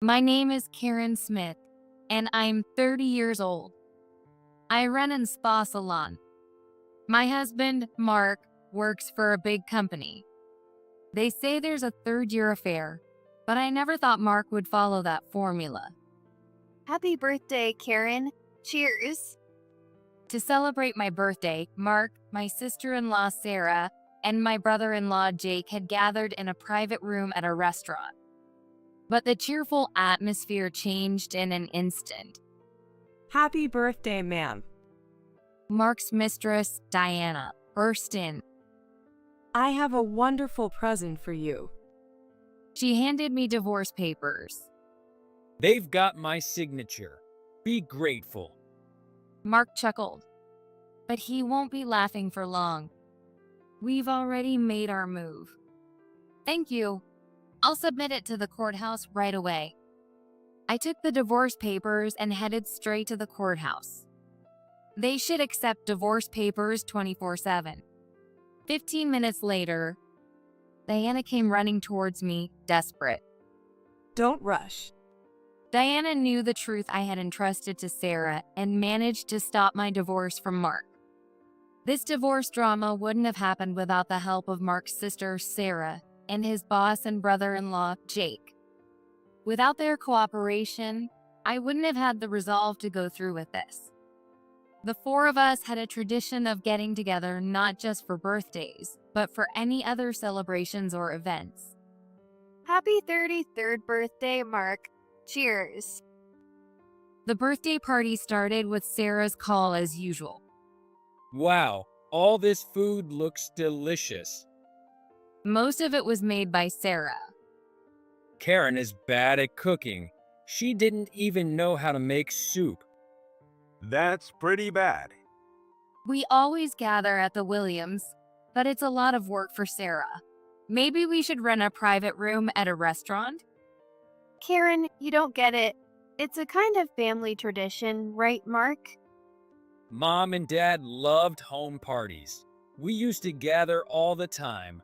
My name is Karen Smith, and I'm 30 years old. I run a spa salon. My husband, Mark, works for a big company. They say there's a third-year affair, but I never thought Mark would follow that formula. Happy birthday, Karen. Cheers. To celebrate my birthday, Mark, my sister-in-law Sarah, and my brother-in-law Jake had gathered in a private room at a restaurant. But the cheerful atmosphere changed in an instant. Happy birthday, ma'am. Mark's mistress, Diana, burst in. I have a wonderful present for you. She handed me divorce papers. They've got my signature. Be grateful. Mark chuckled. But he won't be laughing for long. We've already made our move. Thank you. I'll submit it to the courthouse right away. I took the divorce papers and headed straight to the courthouse. They should accept divorce papers 24/7. 15 minutes later, Diana came running towards me, desperate. Don't rush. Diana knew the truth I had entrusted to Sarah and managed to stop my divorce from Mark. This divorce drama wouldn't have happened without the help of Mark's sister, Sarah, and his boss and brother-in-law, Jake. Without their cooperation, I wouldn't have had the resolve to go through with this. The four of us had a tradition of getting together not just for birthdays, but for any other celebrations or events. Happy 33rd birthday, Mark. Cheers. The birthday party started with Sarah's call as usual. Wow, all this food looks delicious. Most of it was made by Sarah. Karen is bad at cooking. She didn't even know how to make soup. That's pretty bad. We always gather at the Williams, but it's a lot of work for Sarah. Maybe we should rent a private room at a restaurant? Karen, you don't get it. It's a kind of family tradition, right, Mark? Mom and Dad loved home parties. We used to gather all the time.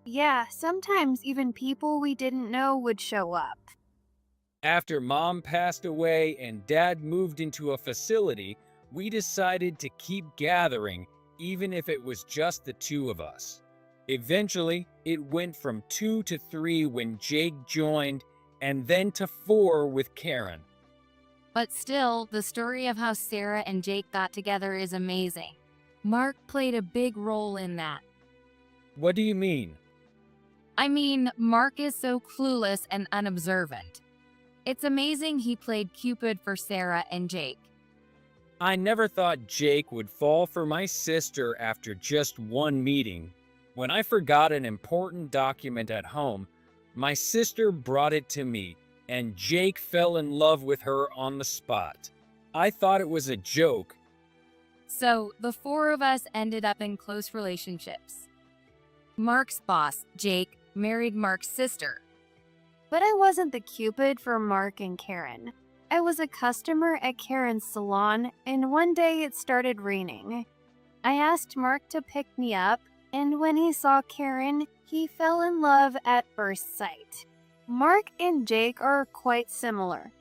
Yeah, sometimes even people we didn't know would show up. After Mom passed away and Dad moved into a facility, we decided to keep gathering, even if it was just the two of us. Eventually, it went from 2 to 3 when Jake joined, and then to 4 with Karen. But still, the story of how Sarah and Jake got together is amazing. Mark played a big role in that. What do you mean? I mean, Mark is so clueless and unobservant. It's amazing he played Cupid for Sarah and Jake. I never thought Jake would fall for my sister after just one meeting. When I forgot an important document at home, my sister brought it to me, and Jake fell in love with her on the spot. I thought it was a joke. So, the four of us ended up in close relationships. Mark's boss, Jake, married Mark's sister. But I wasn't the Cupid for Mark and Karen. I was a customer at Karen's salon, and one day it started raining. I asked Mark to pick me up, and when he saw Karen, he fell in love at first sight. Mark and Jake are quite similar.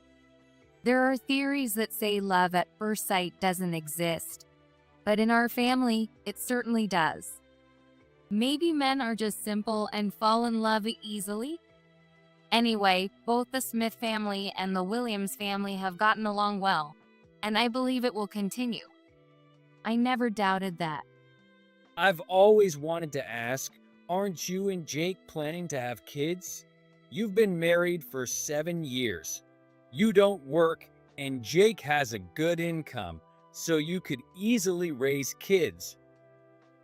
There are theories that say love at first sight doesn't exist, but in our family, it certainly does. Maybe men are just simple and fall in love easily? Anyway, both the Smith family and the Williams family have gotten along well, and I believe it will continue. I never doubted that. I've always wanted to ask, aren't you and Jake planning to have kids? You've been married for 7 years. You don't work, and Jake has a good income, so you could easily raise kids.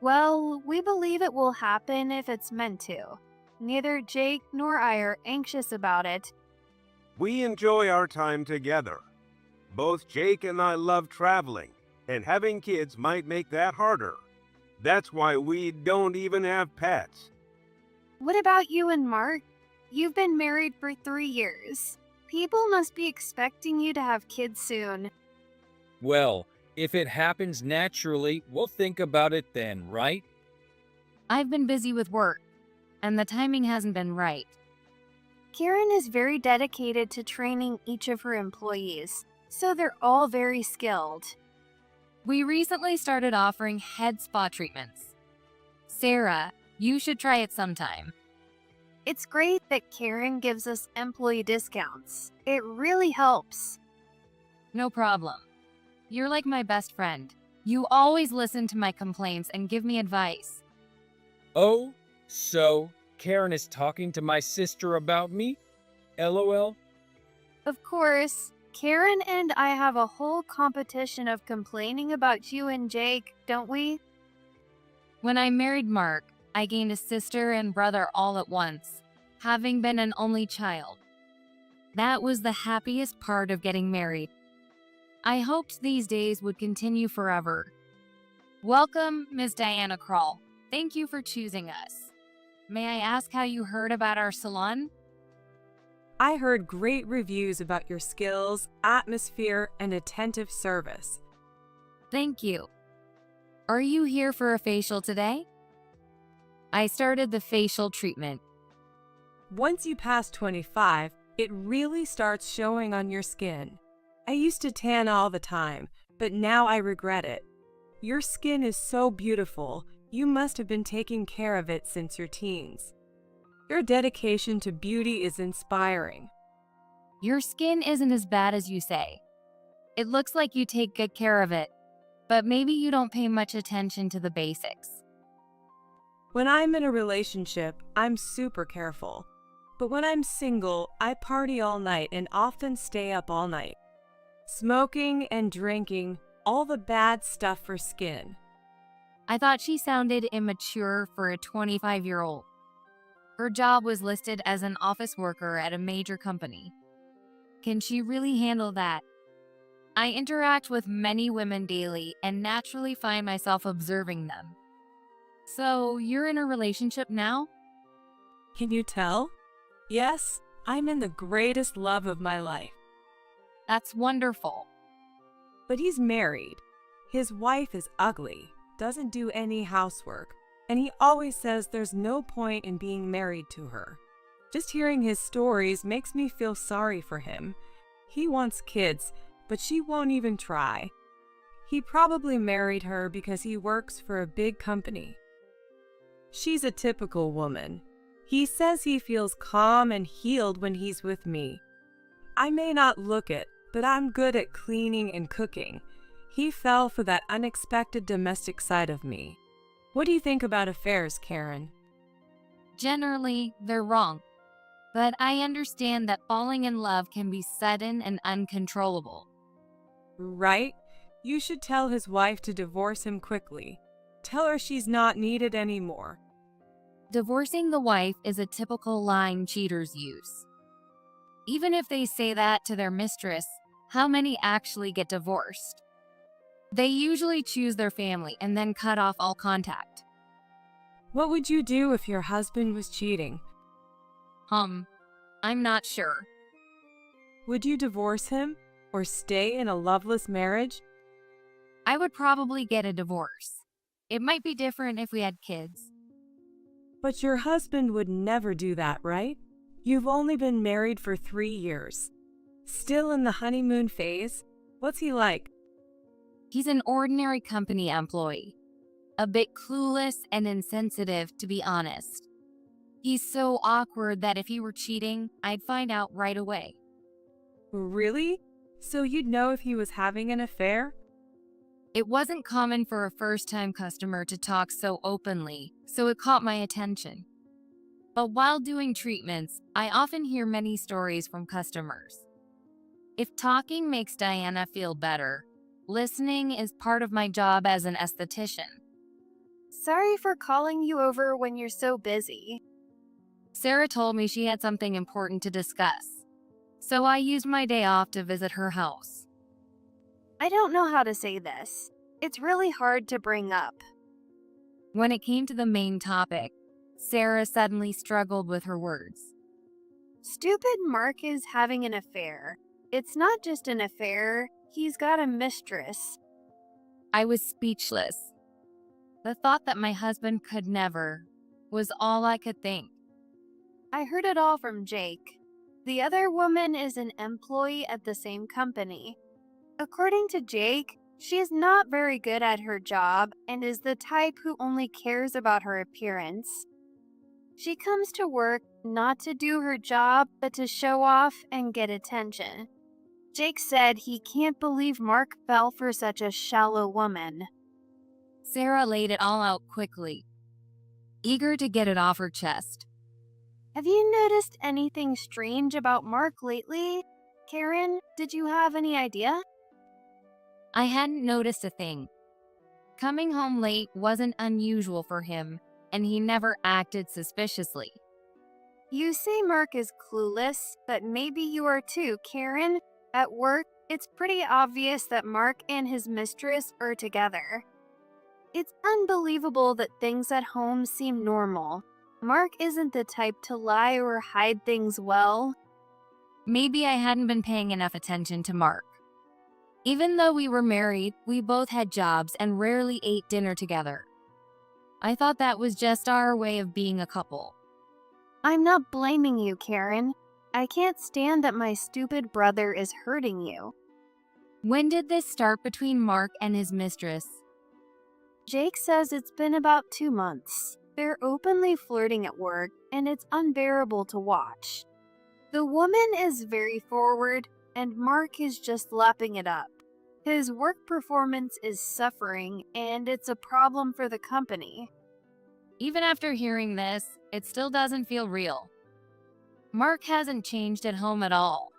Well, we believe it will happen if it's meant to. Neither Jake nor I are anxious about it. We enjoy our time together. Both Jake and I love traveling, and having kids might make that harder. That's why we don't even have pets. What about you and Mark? You've been married for 3 years. People must be expecting you to have kids soon. Well, if it happens naturally, we'll think about it then, right? I've been busy with work, and the timing hasn't been right. Karen is very dedicated to training each of her employees, so they're all very skilled. We recently started offering head spa treatments. Sarah, you should try it sometime. It's great that Karen gives us employee discounts. It really helps. No problem. You're like my best friend. You always listen to my complaints and give me advice. Oh, so Karen is talking to my sister about me? LOL. Of course, Karen and I have a whole competition of complaining about you and Jake, don't we? When I married Mark, I gained a sister and brother all at once, having been an only child. That was the happiest part of getting married. I hoped these days would continue forever. Welcome, Ms. Diana Krall. Thank you for choosing us. May I ask how you heard about our salon? I heard great reviews about your skills, atmosphere, and attentive service. Thank you. Are you here for a facial today? I started the facial treatment. Once you pass 25, it really starts showing on your skin. I used to tan all the time, but now I regret it. Your skin is so beautiful, you must have been taking care of it since your teens. Your dedication to beauty is inspiring. Your skin isn't as bad as you say. It looks like you take good care of it, but maybe you don't pay much attention to the basics. When I'm in a relationship, I'm super careful. But when I'm single, I party all night and often stay up all night. Smoking and drinking, all the bad stuff for skin. I thought she sounded immature for a 25-year-old. Her job was listed as an office worker at a major company. Can she really handle that? I interact with many women daily and naturally find myself observing them. So, you're in a relationship now? Can you tell? Yes, I'm in the greatest love of my life. That's wonderful. But he's married. His wife is ugly, doesn't do any housework, and he always says there's no point in being married to her. Just hearing his stories makes me feel sorry for him. He wants kids, but she won't even try. He probably married her because he works for a big company. She's a typical woman. He says he feels calm and healed when he's with me. I may not look it, but I'm good at cleaning and cooking. He fell for that unexpected domestic side of me. What do you think about affairs, Karen? Generally, they're wrong. But I understand that falling in love can be sudden and uncontrollable. Right? You should tell his wife to divorce him quickly. Tell her she's not needed anymore. Divorcing the wife is a typical line cheaters use. Even if they say that to their mistress, how many actually get divorced? They usually choose their family and then cut off all contact. What would you do if your husband was cheating? I'm not sure. Would you divorce him or stay in a loveless marriage? I would probably get a divorce. It might be different if we had kids. But your husband would never do that, right? You've only been married for 3 years. Still in the honeymoon phase? What's he like? He's an ordinary company employee. A bit clueless and insensitive, to be honest. He's so awkward that if he were cheating, I'd find out right away. Really? So you'd know if he was having an affair? It wasn't common for a first-time customer to talk so openly, so it caught my attention. But while doing treatments, I often hear many stories from customers. If talking makes Diana feel better, listening is part of my job as an esthetician. Sorry for calling you over when you're so busy. Sarah told me she had something important to discuss, so I used my day off to visit her house. I don't know how to say this. It's really hard to bring up. When it came to the main topic, Sarah suddenly struggled with her words. Stupid Mark is having an affair. It's not just an affair, he's got a mistress. I was speechless. The thought that my husband could never was all I could think. I heard it all from Jake. The other woman is an employee at the same company. According to Jake, she is not very good at her job and is the type who only cares about her appearance. She comes to work not to do her job, but to show off and get attention. Jake said he can't believe Mark fell for such a shallow woman. Sarah laid it all out quickly, eager to get it off her chest. Have you noticed anything strange about Mark lately? Karen, did you have any idea? I hadn't noticed a thing. Coming home late wasn't unusual for him, and he never acted suspiciously. You say Mark is clueless, but maybe you are too, Karen. At work, it's pretty obvious that Mark and his mistress are together. It's unbelievable that things at home seem normal. Mark isn't the type to lie or hide things well. Maybe I hadn't been paying enough attention to Mark. Even though we were married, we both had jobs and rarely ate dinner together. I thought that was just our way of being a couple. I'm not blaming you, Karen. I can't stand that my stupid brother is hurting you. When did this start between Mark and his mistress? Jake says it's been about 2 months. They're openly flirting at work, and it's unbearable to watch. The woman is very forward, and Mark is just lapping it up. His work performance is suffering, and it's a problem for the company. Even after hearing this, it still doesn't feel real. Mark hasn't changed at home at all.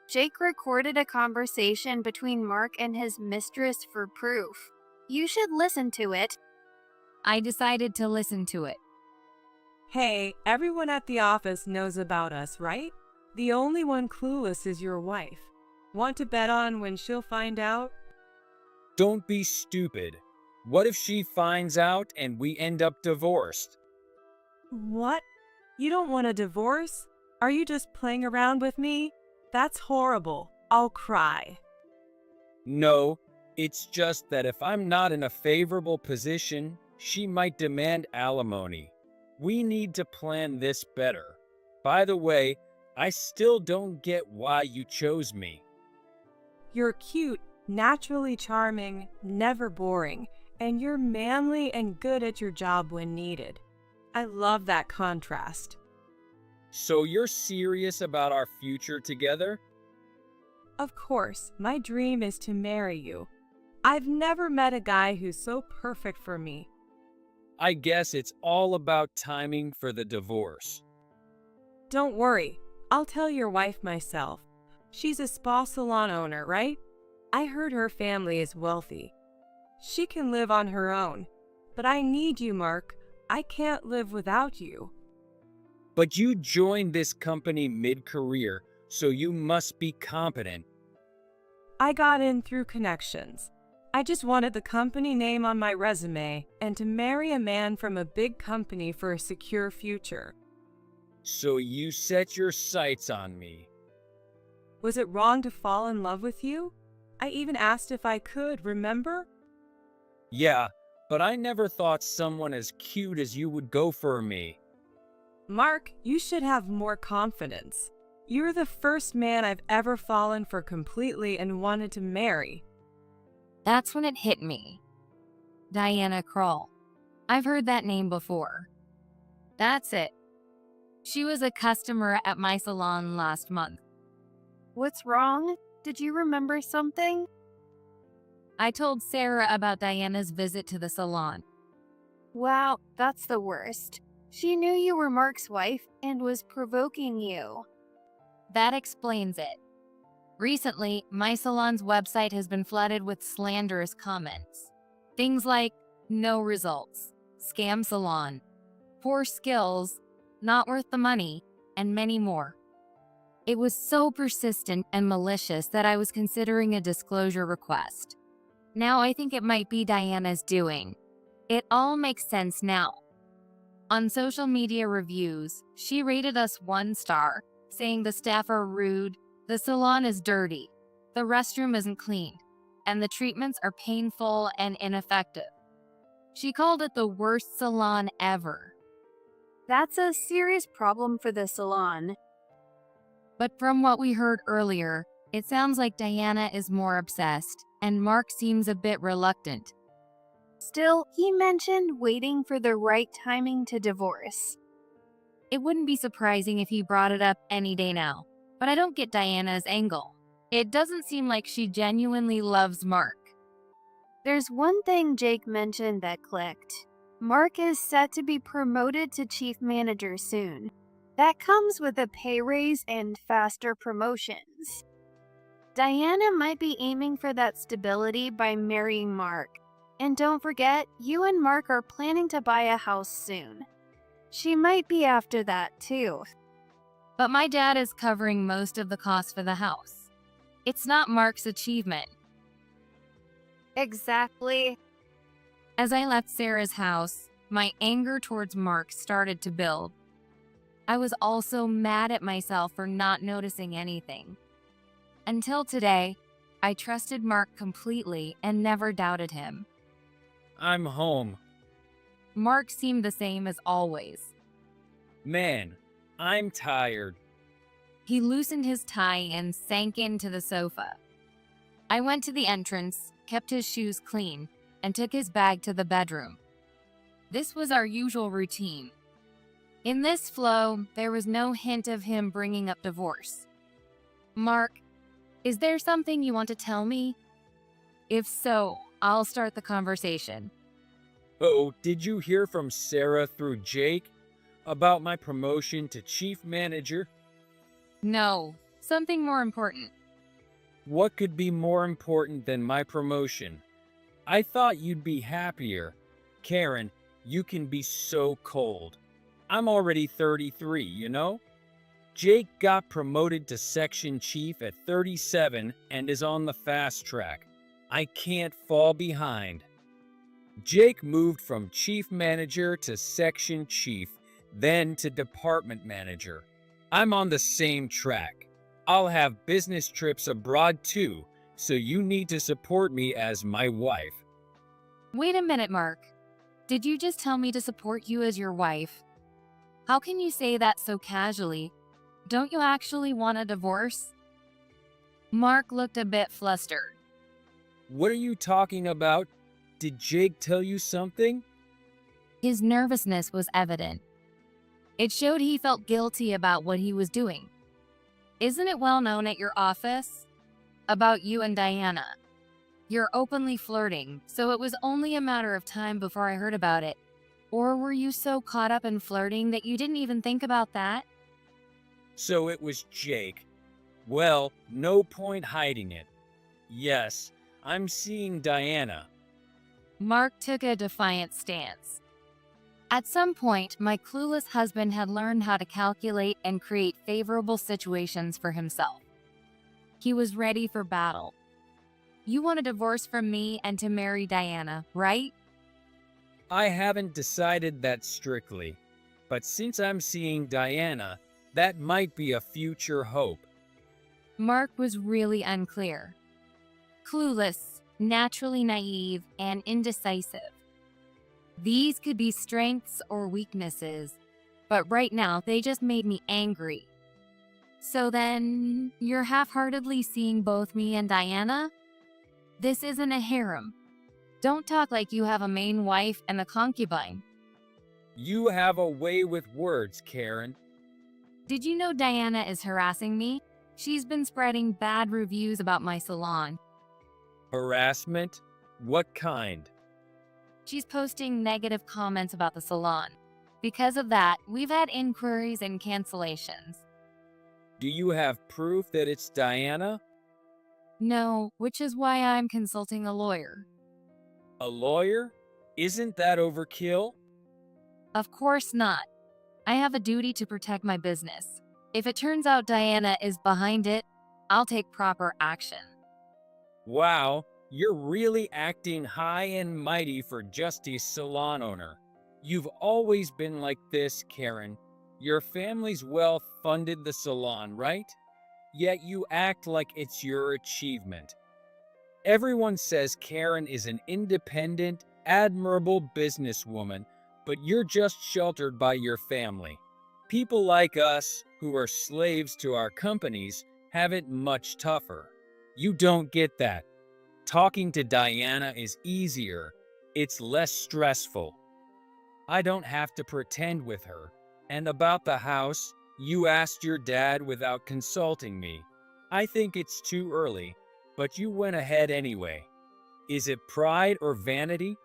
Jake recorded a conversation between Mark and his mistress for proof. You should listen to it. I decided to listen to it. Hey, everyone at the office knows about us, right? The only one clueless is your wife. Want to bet on when she'll find out? Don't be stupid. What if she finds out and we end up divorced? What? You don't want a divorce? Are you just playing around with me? That's horrible. I'll cry. No, it's just that if I'm not in a favorable position, she might demand alimony. We need to plan this better. By the way, I still don't get why you chose me. You're cute, naturally charming, never boring, and you're manly and good at your job when needed. I love that contrast. So you're serious about our future together? Of course, my dream is to marry you. I've never met a guy who's so perfect for me. I guess it's all about timing for the divorce. Don't worry, I'll tell your wife myself. She's a spa salon owner, right? I heard her family is wealthy. She can live on her own. But I need you, Mark. I can't live without you. But you joined this company mid-career, so you must be competent. I got in through connections. I just wanted the company name on my resume and to marry a man from a big company for a secure future. So you set your sights on me. Was it wrong to fall in love with you? I even asked if I could, remember? Yeah, but I never thought someone as cute as you would go for me. Mark, you should have more confidence. You're the first man I've ever fallen for completely and wanted to marry. That's when it hit me. Diana Krall. I've heard that name before. That's it. She was a customer at my salon last month. What's wrong? Did you remember something? I told Sarah about Diana's visit to the salon. Wow, that's the worst. She knew you were Mark's wife and was provoking you. That explains it. Recently, my salon's website has been flooded with slanderous comments. Things like, no results, scam salon, poor skills, not worth the money, and many more. It was so persistent and malicious that I was considering a disclosure request. Now I think it might be Diana's doing. It all makes sense now. On social media reviews, she rated us 1 star, saying the staff are rude, the salon is dirty, the restroom isn't cleaned, and the treatments are painful and ineffective. She called it the worst salon ever. That's a serious problem for the salon. But from what we heard earlier, it sounds like Diana is more obsessed, and Mark seems a bit reluctant. Still, he mentioned waiting for the right timing to divorce. It wouldn't be surprising if he brought it up any day now, but I don't get Diana's angle. It doesn't seem like she genuinely loves Mark. There's one thing Jake mentioned that clicked. Mark is set to be promoted to chief manager soon. That comes with a pay raise and faster promotions. Diana might be aiming for that stability by marrying Mark. And don't forget, you and Mark are planning to buy a house soon. She might be after that too. But my dad is covering most of the cost for the house. It's not Mark's achievement. Exactly. As I left Sarah's house, my anger towards Mark started to build. I was also mad at myself for not noticing anything. Until today, I trusted Mark completely and never doubted him. I'm home. Mark seemed the same as always. Man, I'm tired. He loosened his tie and sank into the sofa. I went to the entrance, kept his shoes clean, and took his bag to the bedroom. This was our usual routine. In this flow, there was no hint of him bringing up divorce. Mark, is there something you want to tell me? If so, I'll start the conversation. Oh, did you hear from Sarah through Jake about my promotion to chief manager? No, something more important. What could be more important than my promotion? I thought you'd be happier. Karen, you can be so cold. I'm already 33, you know? Jake got promoted to section chief at 37 and is on the fast track. I can't fall behind. Jake moved from chief manager to section chief, then to department manager. I'm on the same track. I'll have business trips abroad too, so you need to support me as my wife. Wait a minute, Mark. Did you just tell me to support you as your wife? How can you say that so casually? Don't you actually want a divorce? Mark looked a bit flustered. What are you talking about? Did Jake tell you something? His nervousness was evident. It showed he felt guilty about what he was doing. Isn't it well known at your office? About you and Diana. You're openly flirting, so it was only a matter of time before I heard about it. Or were you so caught up in flirting that you didn't even think about that? So it was Jake. Well, no point hiding it. Yes, I'm seeing Diana. Mark took a defiant stance. At some point, my clueless husband had learned how to calculate and create favorable situations for himself. He was ready for battle. You want a divorce from me and to marry Diana, right? I haven't decided that strictly, but since I'm seeing Diana, that might be a future hope. Mark was really unclear. Clueless, naturally naive, and indecisive. These could be strengths or weaknesses, but right now they just made me angry. So then, you're half-heartedly seeing both me and Diana? This isn't a harem. Don't talk like you have a main wife and a concubine. You have a way with words, Karen. Did you know Diana is harassing me? She's been spreading bad reviews about my salon. Harassment? What kind? She's posting negative comments about the salon. Because of that, we've had inquiries and cancellations. Do you have proof that it's Diana? No, which is why I'm consulting a lawyer. A lawyer? Isn't that overkill? Of course not. I have a duty to protect my business. If it turns out Diana is behind it, I'll take proper action. Wow, you're really acting high and mighty for just a salon owner. You've always been like this, Karen. Your family's wealth funded the salon, right? Yet you act like it's your achievement. Everyone says Karen is an independent, admirable businesswoman, but you're just sheltered by your family. People like us, who are slaves to our companies, have it much tougher. You don't get that. Talking to Diana is easier. It's less stressful. I don't have to pretend with her. And about the house, you asked your dad without consulting me. I think it's too early, but you went ahead anyway. Is it pride or vanity?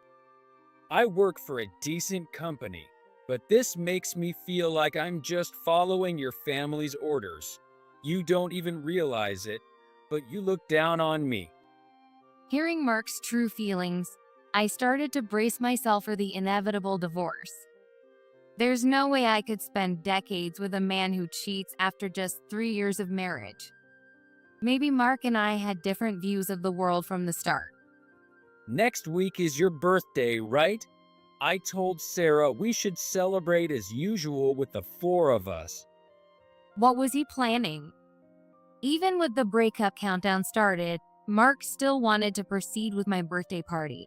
I work for a decent company, but this makes me feel like I'm just following your family's orders. You don't even realize it, but you look down on me. Hearing Mark's true feelings, I started to brace myself for the inevitable divorce. There's no way I could spend decades with a man who cheats after just 3 years of marriage. Maybe Mark and I had different views of the world from the start. Next week is your birthday, right? I told Sarah we should celebrate as usual with the 4 of us. What was he planning? Even with the breakup countdown started, Mark still wanted to proceed with my birthday party.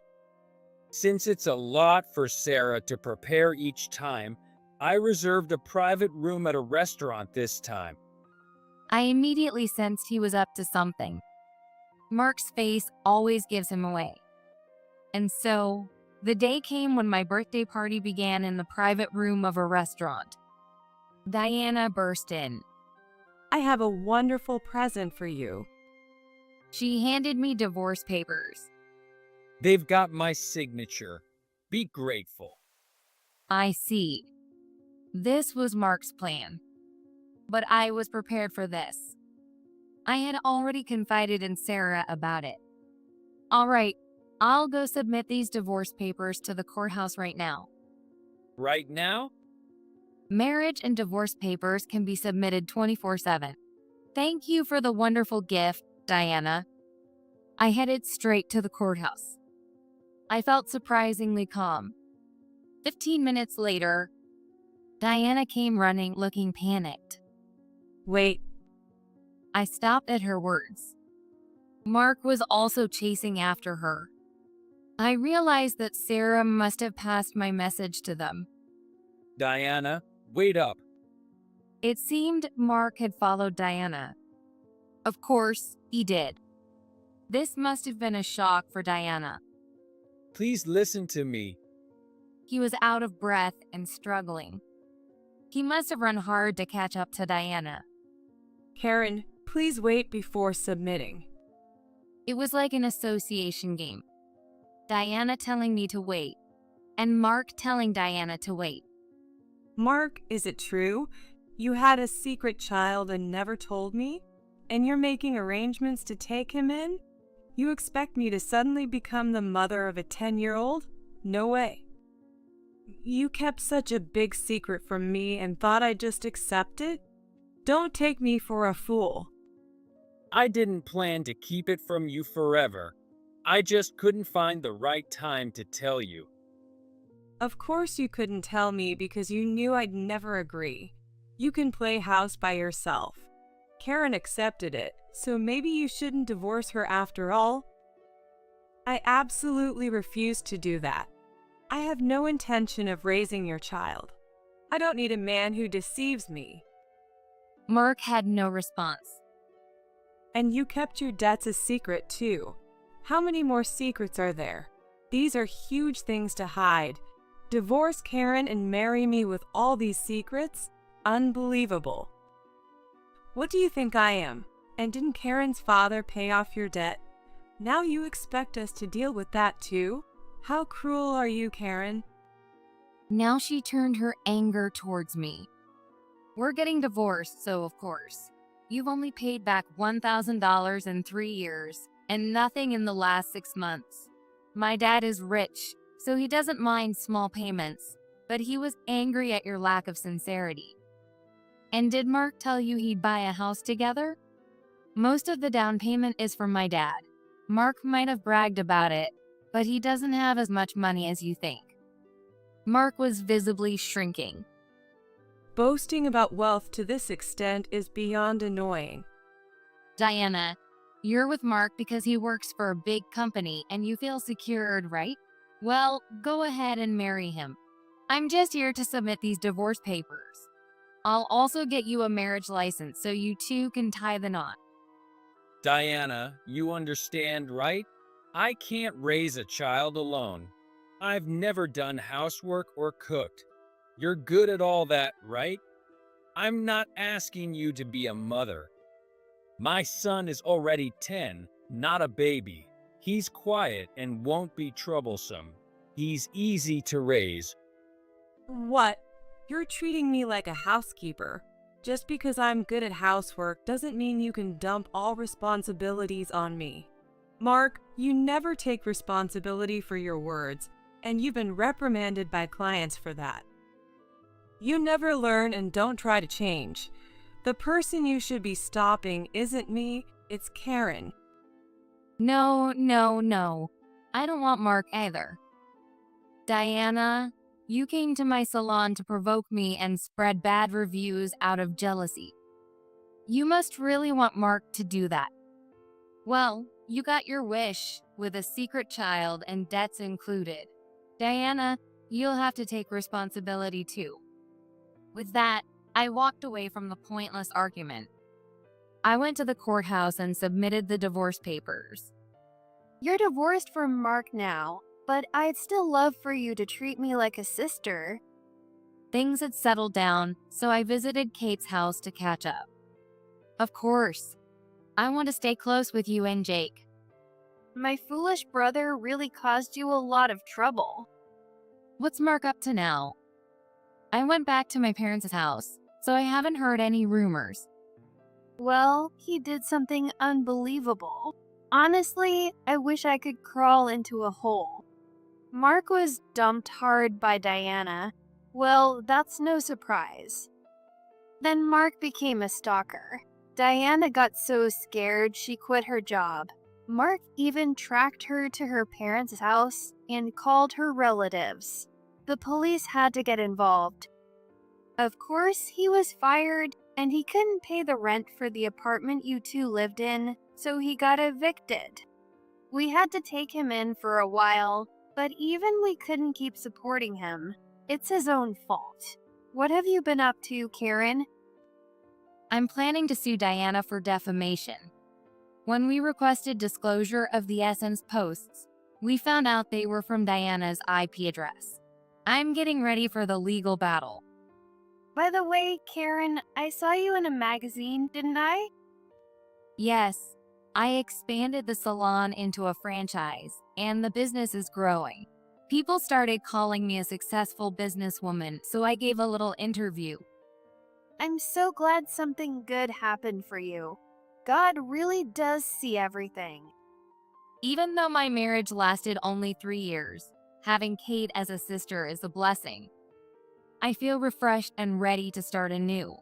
Since it's a lot for Sarah to prepare each time, I reserved a private room at a restaurant this time. I immediately sensed he was up to something. Mark's face always gives him away. And so, the day came when my birthday party began in the private room of a restaurant. Diana burst in. I have a wonderful present for you. She handed me divorce papers. They've got my signature. Be grateful. I see. This was Mark's plan. But I was prepared for this. I had already confided in Sarah about it. All right, I'll go submit these divorce papers to the courthouse right now. Right now? Marriage and divorce papers can be submitted 24/7. Thank you for the wonderful gift, Diana. I headed straight to the courthouse. I felt surprisingly calm. 15 minutes later, Diana came running looking panicked. Wait, I stopped at her words. Mark was also chasing after her. I realized that Sarah must have passed my message to them. Diana, wait up. It seemed Mark had followed Diana. Of course, he did. This must have been a shock for Diana. Please listen to me. He was out of breath and struggling. He must have run hard to catch up to Diana. Karen, please wait before submitting. It was like an association game. Diana telling me to wait, and Mark telling Diana to wait. Mark, is it true? You had a secret child and never told me? And you're making arrangements to take him in? You expect me to suddenly become the mother of a 10-year-old? No way. You kept such a big secret from me and thought I'd just accept it? Don't take me for a fool. I didn't plan to keep it from you forever. I just couldn't find the right time to tell you. Of course you couldn't tell me because you knew I'd never agree. You can play house by yourself. Karen accepted it, so maybe you shouldn't divorce her after all. I absolutely refuse to do that. I have no intention of raising your child. I don't need a man who deceives me. Mark had no response. And you kept your debts a secret too. How many more secrets are there? These are huge things to hide. Divorce Karen and marry me with all these secrets? Unbelievable. What do you think I am? And didn't Karen's father pay off your debt? Now you expect us to deal with that too? How cruel are you, Karen? Now she turned her anger towards me. We're getting divorced, so of course. You've only paid back $1,000 in 3 years, and nothing in the last 6 months. My dad is rich, so he doesn't mind small payments, but he was angry at your lack of sincerity. And did Mark tell you he'd buy a house together? Most of the down payment is from my dad. Mark might have bragged about it, but he doesn't have as much money as you think. Mark was visibly shrinking. Boasting about wealth to this extent is beyond annoying. Diana, you're with Mark because he works for a big company and you feel secured, right? Well, go ahead and marry him. I'm just here to submit these divorce papers. I'll also get you a marriage license so you two can tie the knot. Diana, you understand, right? I can't raise a child alone. I've never done housework or cooked. You're good at all that, right? I'm not asking you to be a mother. My son is already 10, not a baby. He's quiet and won't be troublesome. He's easy to raise. What? You're treating me like a housekeeper. Just because I'm good at housework doesn't mean you can dump all responsibilities on me. Mark, you never take responsibility for your words, and you've been reprimanded by clients for that. You never learn and don't try to change. The person you should be stopping isn't me, it's Karen. No, no, no. I don't want Mark either. Diana, you came to my salon to provoke me and spread bad reviews out of jealousy. You must really want Mark to do that. Well, you got your wish, with a secret child and debts included. Diana, you'll have to take responsibility too. With that, I walked away from the pointless argument. I went to the courthouse and submitted the divorce papers. You're divorced from Mark now, but I'd still love for you to treat me like a sister. Things had settled down, so I visited Kate's house to catch up. Of course. I want to stay close with you and Jake. My foolish brother really caused you a lot of trouble. What's Mark up to now? I went back to my parents' house, so I haven't heard any rumors. Well, he did something unbelievable. Honestly, I wish I could crawl into a hole. Mark was dumped hard by Diana. Well, that's no surprise. Then Mark became a stalker. Diana got so scared she quit her job. Mark even tracked her to her parents' house and called her relatives. The police had to get involved. Of course, he was fired, and he couldn't pay the rent for the apartment you two lived in, so he got evicted. We had to take him in for a while, but even we couldn't keep supporting him. It's his own fault. What have you been up to, Karen? I'm planning to sue Diana for defamation. When we requested disclosure of the Essence posts, we found out they were from Diana's IP address. I'm getting ready for the legal battle. By the way, Karen, I saw you in a magazine, didn't I? Yes, I expanded the salon into a franchise, and the business is growing. People started calling me a successful businesswoman, so I gave a little interview. I'm so glad something good happened for you. God really does see everything. Even though my marriage lasted only 3 years, having Kate as a sister is a blessing. I feel refreshed and ready to start anew.